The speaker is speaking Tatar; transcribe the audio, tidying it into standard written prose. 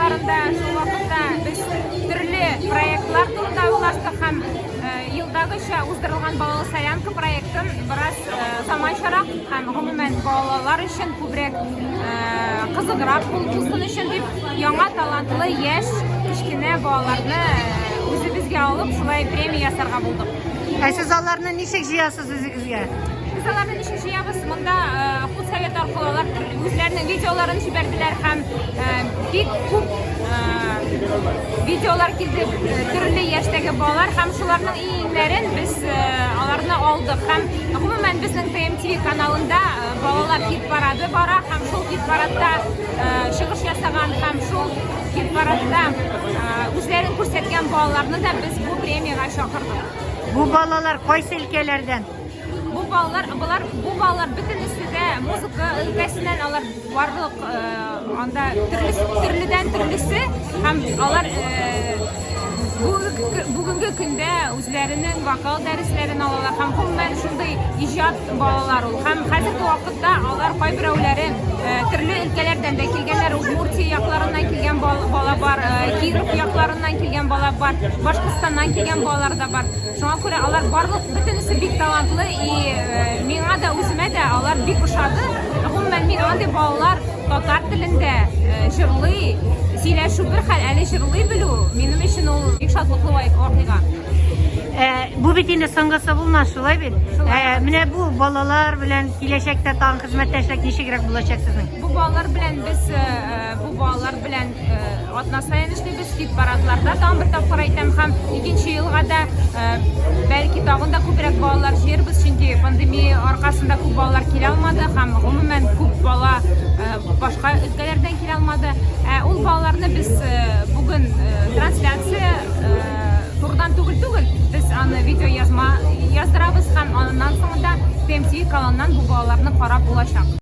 айларында шул вакытта без төрле проектлар турында уйлаштык һәм елдагыча уздырылган балалы солянка проектын бераз заманчарак һәм гомумән балалар өчен күбрәк кызыграк булсын өчен дип яңа талантлы яшь кечкенә балаларны үзебезгә алып шулай премия ясарга булдык. Сез аларны ничек җыясыз үзегезгә? Biz alarni nişan җыябыз. Монда худсовет аркылы алар үзләренең видеоларын җибәрделәр һәм бик күп видеолар килде, төрле яшьтәге балалар һәм шуларның иңнәрен без аларны алдык һәм гомумән безнең TMTV каналында балалар хит парады бара һәм шул хит парадта чыгыш ясаган һәм шул хит парадта үзләрен күрсәткән балаларны да без бу премияга чакырдык. Бу балалар кайсы өлкәләрдән? Bu балалар бөтенесе дә музыка өлкәсеннән, алар барлык анда төрледән төрлесе һәм алар бүгенге көндә үзләренең вокал дәресләрен алалар һәм гомумән шундый иҗат балалар ул һәм хәзерге вакытта алар кайберәүләре төрле өлкәләрдән дә килгәннәр, Удмуртия якларыннан килгән бала бар, Киров якларыннан килгән бала бар, Башкортстаннан килгән балалар да бар. Шуңа күрә алар барлык бөтенесе бик талантлы и миңа да үземә дә алар бик ошады. Гомумән мин андый балалар татар телендә җырлый, сөйләшү бер хәл, әле җырлый белү минем өчен ул бик шатлыклы вакыйга. Бу бит инде соңгысы булмас, шулай бит. Менә бу балалар белән киләчәктә тагын хезмәттәшлек ничегрәк булачак сезнең? Бу балалар белән атна саен эшлибез, хит парадларда тагын бер тапкыр әйтәм һәм икенче елга да бәлки тагын да күбрәк балалар җыярбыз, чөнки пандемия аркасында күп балалар килә алмады һәм гомумән күп бала башка өлкәләрдән килә алмады. Ул балаларны без бүген трансляция турдан түгел, без аны видео яздырабыз һәм аннан соң да TMTV каналыннан бу балаларны карап булачак.